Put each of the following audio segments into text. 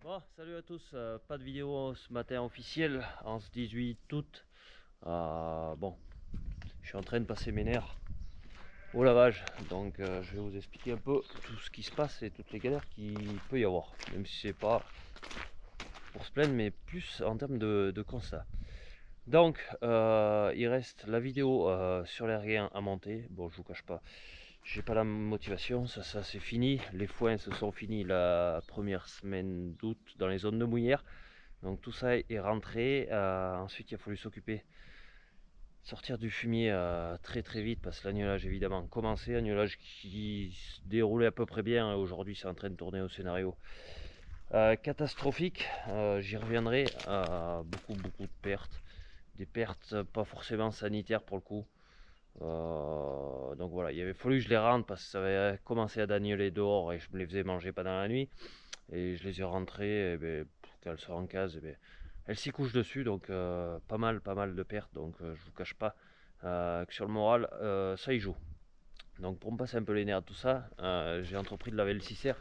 Bon, salut à tous, pas de vidéo ce matin officielle en ce 18 août. Bon, je suis en train de passer mes nerfs au lavage, donc je vais vous expliquer un peu tout ce qui se passe et toutes les galères qu'il peut y avoir, même si c'est pas pour se plaindre, mais plus en termes de constat. Donc, il reste la vidéo sur les regains à monter. Bon, je vous cache pas, j'ai pas la motivation, ça c'est fini. Les foins se sont finis la première semaine d'août dans les zones de mouillère. Donc tout ça est rentré. Ensuite, il a fallu s'occuper, sortir du fumier très très vite parce que l'agnelage évidemment commençait. Agnelage qui se déroulait à peu près bien. Aujourd'hui, c'est en train de tourner au scénario catastrophique. J'y reviendrai. Beaucoup de pertes. Des pertes pas forcément sanitaires pour le coup. Donc voilà, il avait fallu que je les rentre parce que ça avait commencé à dagneler dehors et je me les faisais manger pendant la nuit. Et je les ai rentrées, et ben, quand elles sont en case, et ben, elles s'y couchent dessus, donc pas mal de pertes. Donc je vous cache pas que sur le moral, ça y joue. Donc pour me passer un peu les nerfs de tout ça, j'ai entrepris de laver le cistern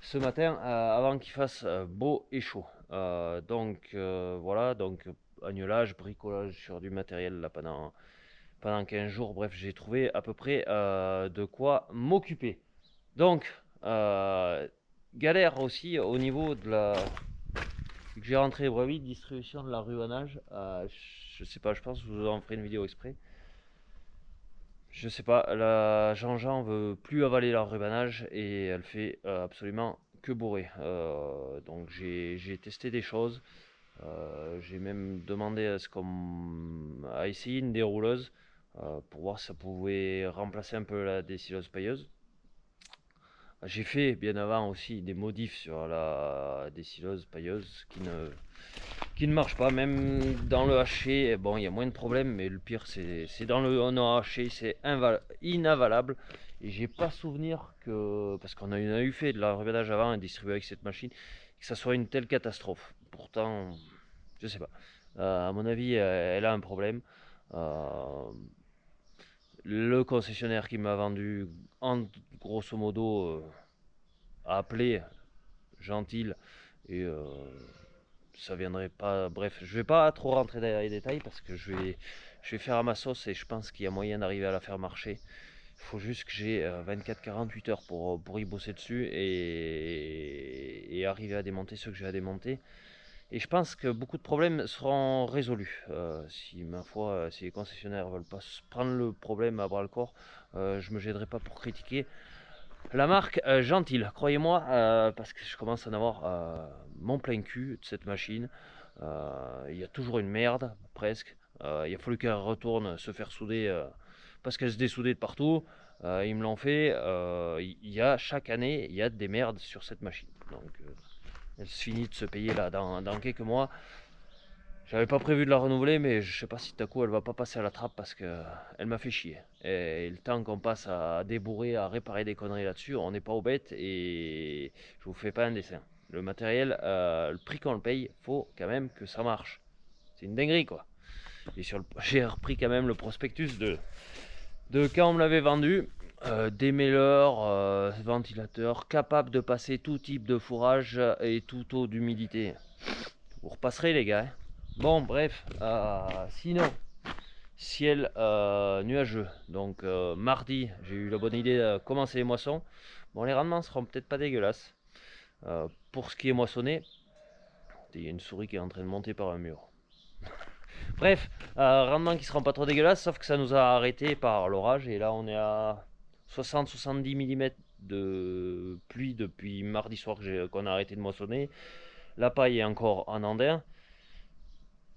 ce matin avant qu'il fasse beau et chaud. Voilà, donc agnelage, bricolage sur du matériel là pendant 15 jours. Bref, j'ai trouvé à peu près de quoi m'occuper. Donc, galère aussi au niveau de la. Vu que j'ai rentré brevet de distribution de la rubanage, je sais pas, je pense que vous en ferez une vidéo exprès. Je sais pas, la Jean-Jean veut plus avaler la rubanage et elle fait absolument que bourrer. Donc j'ai testé des choses. J'ai même demandé à ce qu'on à essayer une dérouleuse pour voir si ça pouvait remplacer un peu la décileuse pailleuse. J'ai fait bien avant aussi des modifs sur la décileuse pailleuse qui ne marche pas, même dans le haché. Bon, il y a moins de problèmes, mais le pire c'est dans le haché, c'est inavalable. Et j'ai pas souvenir que, parce qu'on a eu fait de la rubanage avant et distribué avec cette machine, que ça soit une telle catastrophe. Pourtant, je sais pas. À mon avis, elle a un problème. Euh, le concessionnaire qui m'a vendu, en grosso modo, a appelé gentil et ça viendrait pas. Bref, je vais pas trop rentrer dans les détails parce que je vais faire à ma sauce et je pense qu'il y a moyen d'arriver à la faire marcher. Il faut juste que j'ai 24-48 heures pour y bosser dessus et arriver à démonter ce que j'ai à démonter. Et je pense que beaucoup de problèmes seront résolus. Si ma foi, si les concessionnaires veulent pas prendre le problème à bras le corps, je me gênerai pas pour critiquer la marque Gentil, croyez-moi, parce que je commence à en avoir mon plein cul de cette machine. Il y a toujours une merde, presque. Il a fallu qu'elle retourne se faire souder parce qu'elle se déssoudait de partout. Ils me l'ont fait. Il y a chaque année, il y a des merdes sur cette machine. Donc, elle se finit de se payer là dans quelques mois. J'avais pas prévu de la renouveler, mais je sais pas si d'un coup elle va pas passer à la trappe parce que elle m'a fait chier. Et le temps qu'on passe à débourrer, à réparer des conneries là-dessus, on n'est pas aux bêtes et je vous fais pas un dessin. Le matériel, le prix qu'on le paye, faut quand même que ça marche. C'est une dinguerie quoi. Et j'ai repris quand même le prospectus de quand on me l'avait vendu. Démêleur, ventilateur, capable de passer tout type de fourrage et tout taux d'humidité. Vous repasserez les gars. Hein. Bon, bref, sinon, ciel nuageux. Donc, mardi, j'ai eu la bonne idée de commencer les moissons. Bon, les rendements seront peut-être pas dégueulasses. Pour ce qui est moissonné, il y a une souris qui est en train de monter par un mur. Bref, rendements qui seront pas trop dégueulasses, sauf que ça nous a arrêté par l'orage. Et là, on est à 60-70 mm de pluie depuis mardi soir qu'on a arrêté de moissonner. La paille est encore en andin.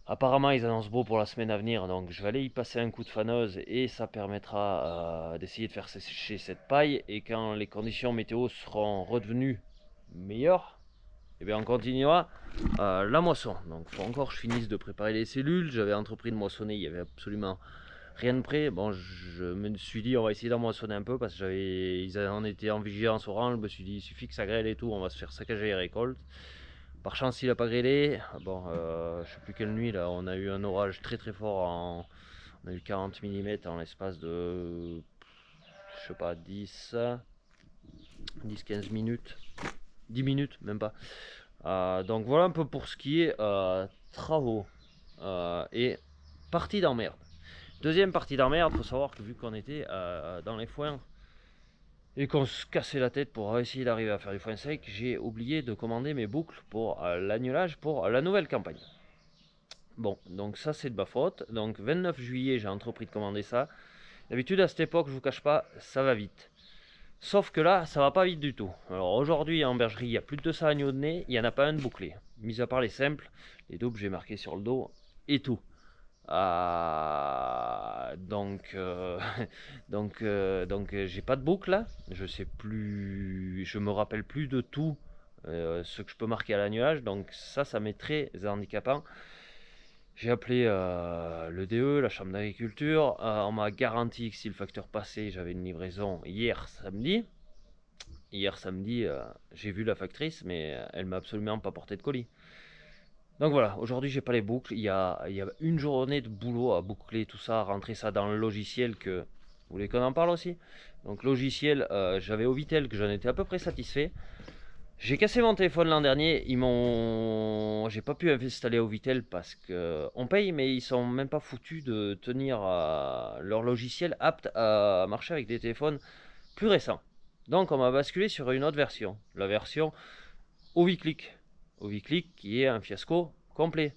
Apparemment, ils annoncent beau pour la semaine à venir, donc je vais aller y passer un coup de faneuse et ça permettra d'essayer de faire sécher cette paille. Et quand les conditions météo seront redevenues meilleures, eh bien on continuera la moisson. Donc il faut encore que je finisse de préparer les cellules. J'avais entrepris de moissonner, il n'y avait absolument rien de prêt. Bon, je me suis dit on va essayer d'en moissonner un peu parce que ils en étaient en vigilance orange. Je me suis dit il suffit que ça grêle et tout, on va se faire saccager les récoltes. Par chance, il a pas grêlé. Bon, je sais plus quelle nuit là, on a eu un orage très très fort. On a eu 40 mm en l'espace de, je sais pas, 10-15 minutes. 10 minutes, même pas. Donc voilà un peu pour ce qui est travaux et partie d'emmerde. Deuxième partie d'emmerde, faut savoir que vu qu'on était dans les foins et qu'on se cassait la tête pour essayer d'arriver à faire du foin sec, j'ai oublié de commander mes boucles pour l'annulage pour la nouvelle campagne. Bon, donc ça c'est de ma faute. Donc 29 juillet, j'ai entrepris de commander ça. D'habitude à cette époque, je vous cache pas, ça va vite. Sauf que là, ça va pas vite du tout. Alors aujourd'hui en bergerie, il y a plus de 200 agneaux de nez, il n'y en a pas un de bouclé. Mis à part les simples, les doubles j'ai marqué sur le dos et tout. Donc, j'ai pas de boucle là. Je sais plus, je me rappelle plus de tout ce que je peux marquer à l'annulage. Donc ça m'est très handicapant. J'ai appelé le DE, la chambre d'agriculture. On m'a garanti que si le facteur passait, j'avais une livraison hier samedi. Hier samedi, j'ai vu la factrice, mais elle m'a absolument pas porté de colis. Donc voilà, aujourd'hui j'ai pas les boucles. Il y a une journée de boulot à boucler tout ça, à rentrer ça dans le logiciel que. Vous voulez qu'on en parle aussi? Donc logiciel, j'avais Ovitel que j'en étais à peu près satisfait. J'ai cassé mon téléphone l'an dernier, j'ai pas pu installer Ovitel parce que on paye, mais ils sont même pas foutus de tenir leur logiciel apte à marcher avec des téléphones plus récents. Donc on m'a basculé sur une autre version, la version Oviclick. Oviclick qui est un fiasco complet.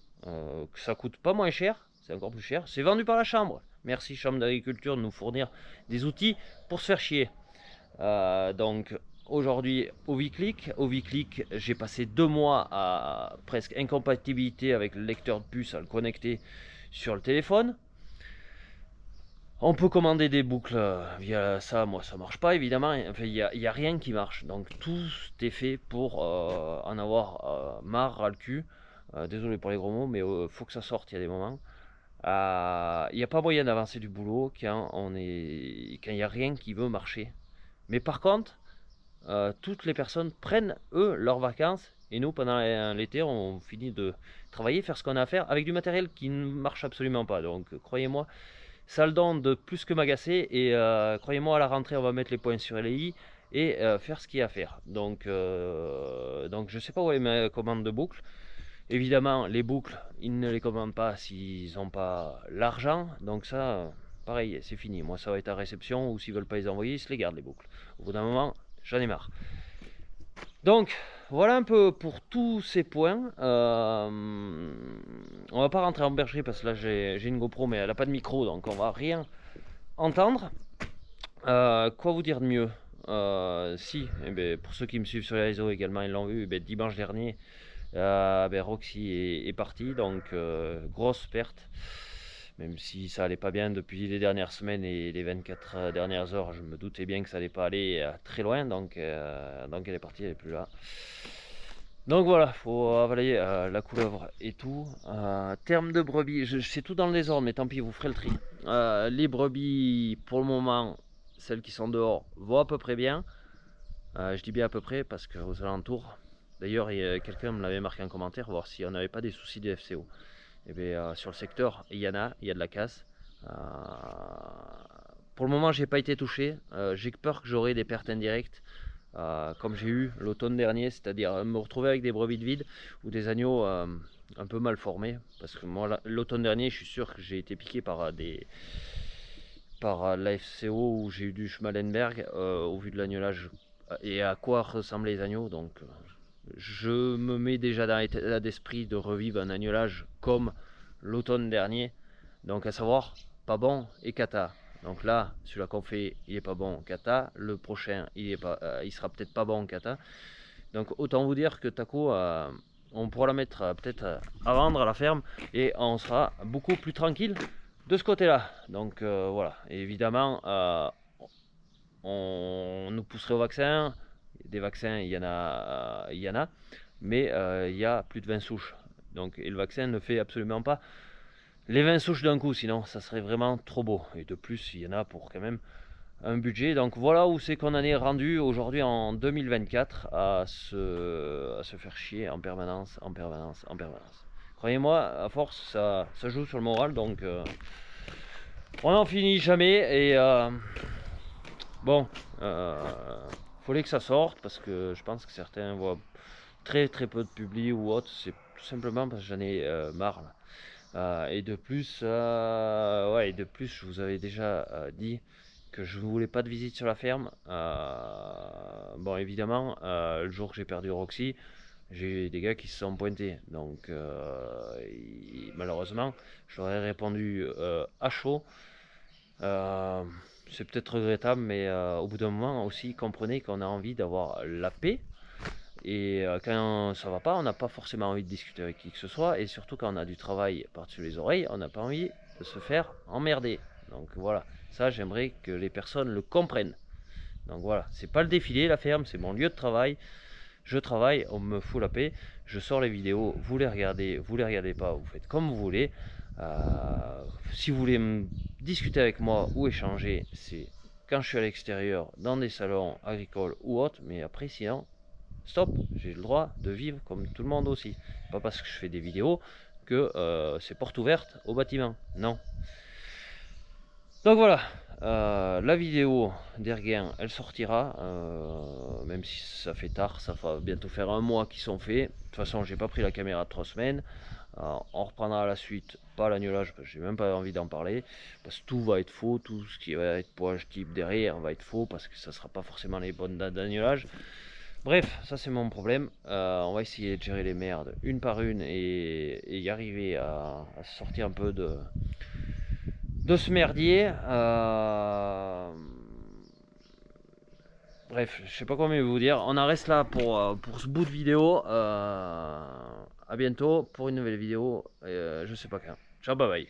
Ça coûte pas moins cher, c'est encore plus cher. C'est vendu par la chambre. Merci Chambre d'agriculture de nous fournir des outils pour se faire chier. Donc aujourd'hui Oviclick, j'ai passé 2 mois à presque incompatibilité avec le lecteur de puce à le connecter sur le téléphone. On peut commander des boucles via ça, moi ça marche pas évidemment, enfin, il n'y a rien qui marche, donc tout est fait pour en avoir marre, ras le cul. Désolé pour les gros mots, mais faut que ça sorte, il y a des moments. Il n'y a pas moyen d'avancer du boulot quand il n'y a rien qui veut marcher. Mais par contre, toutes les personnes prennent eux leurs vacances et nous pendant l'été on finit de travailler, faire ce qu'on a à faire avec du matériel qui ne marche absolument pas. Donc croyez-moi, ça le donne de plus que m'agacer et croyez-moi à la rentrée on va mettre les points sur les i et faire ce qu'il y a à faire. Donc je sais pas où est ma commande de boucles. Évidemment les boucles ils ne les commandent pas s'ils n'ont pas l'argent. Donc ça pareil c'est fini. Moi ça va être à réception ou s'ils veulent pas les envoyer ils se les gardent les boucles. Au bout d'un moment j'en ai marre. Donc voilà un peu pour tous ces points. On va pas rentrer en bergerie parce que là j'ai une GoPro mais elle a pas de micro donc on va rien entendre. Quoi vous dire de mieux? Si, eh ben, pour ceux qui me suivent sur les réseaux également ils l'ont vu, eh ben, dimanche dernier Roxy est partie donc grosse perte. Même si ça allait pas bien depuis les dernières semaines et les 24 dernières heures, je me doutais bien que ça allait pas aller très loin, donc elle est partie, elle est plus là. Donc voilà, faut avaler la couleuvre et tout. Terme de brebis, je sais tout dans le désordre, mais tant pis, vous ferez le tri. Les brebis, pour le moment, celles qui sont dehors, vont à peu près bien. Je dis bien à peu près parce qu'aux alentours, d'ailleurs, quelqu'un me l'avait marqué en commentaire, voir si on n'avait pas des soucis de FCO. Et bien, sur le secteur, il y a de la casse. Pour le moment, j'ai pas été touché. J'ai peur que j'aurai des pertes indirectes, comme j'ai eu l'automne dernier, c'est-à-dire me retrouver avec des brebis de vide ou des agneaux un peu mal formés. Parce que moi, l'automne dernier, je suis sûr que j'ai été piqué par la FCO où j'ai eu du Schmallenberg au vu de l'agnolage et à quoi ressemblaient les agneaux. Donc, je me mets déjà dans l'état d'esprit de revivre un agnolage comme l'automne dernier. Donc à savoir, pas bon et cata. Donc là, celui-là qu'on fait, il est pas bon cata. Le prochain, il sera peut-être pas bon cata. Donc autant vous dire que Taco, on pourra la mettre peut-être à vendre à la ferme et on sera beaucoup plus tranquille de ce côté-là. Donc voilà, et évidemment, on nous pousserait au vaccin. Des vaccins, il y en a, mais il y a plus de 20 souches. Donc, et le vaccin ne fait absolument pas les 20 souches d'un coup, sinon ça serait vraiment trop beau. Et de plus, il y en a pour quand même un budget. Donc voilà où c'est qu'on en est rendu aujourd'hui en 2024 à se faire chier en permanence, en permanence, en permanence. Croyez-moi, à force, ça joue sur le moral, donc on n'en finit jamais. Et bon, fallait que ça sorte parce que je pense que certains voient très peu de publi ou autre, c'est tout simplement parce que j'en ai marre là. Et de plus, ouais, et de plus, je vous avais déjà dit que je ne voulais pas de visite sur la ferme. Bon, évidemment, le jour que j'ai perdu Roxy, j'ai eu des gars qui se sont pointés. Donc, malheureusement, je leur ai répondu à chaud. C'est peut-être regrettable, mais au bout d'un moment aussi, comprenez qu'on a envie d'avoir la paix. Et quand ça va pas, on n'a pas forcément envie de discuter avec qui que ce soit. Et surtout quand on a du travail par-dessus les oreilles, on n'a pas envie de se faire emmerder. Donc voilà, ça j'aimerais que les personnes le comprennent. Donc voilà, c'est pas le défilé, la ferme, c'est mon lieu de travail. Je travaille, on me fout la paix. Je sors les vidéos, vous les regardez pas, vous faites comme vous voulez. Si vous voulez discuter avec moi ou échanger, c'est quand je suis à l'extérieur, dans des salons agricoles ou autres. Mais après, sinon, stop, j'ai le droit de vivre comme tout le monde aussi. Pas parce que je fais des vidéos que c'est porte ouverte au bâtiment. Non. Donc voilà, la vidéo d'Erguin, elle sortira, même si ça fait tard, ça va bientôt faire un mois qu'ils sont faits. De toute façon, j'ai pas pris la caméra de 3 semaines. On reprendra la suite, pas l'agnolage, parce que j'ai même pas envie d'en parler, parce que tout va être faux, tout ce qui va être poage type derrière va être faux, parce que ça sera pas forcément les bonnes dates d'agnolage. Bref, ça c'est mon problème. On va essayer de gérer les merdes une par une et y arriver à sortir un peu de ce merdier. Bref, je sais pas comment vous dire. On en reste là pour ce bout de vidéo. À bientôt pour une nouvelle vidéo. Je sais pas quand. Ciao, bye bye.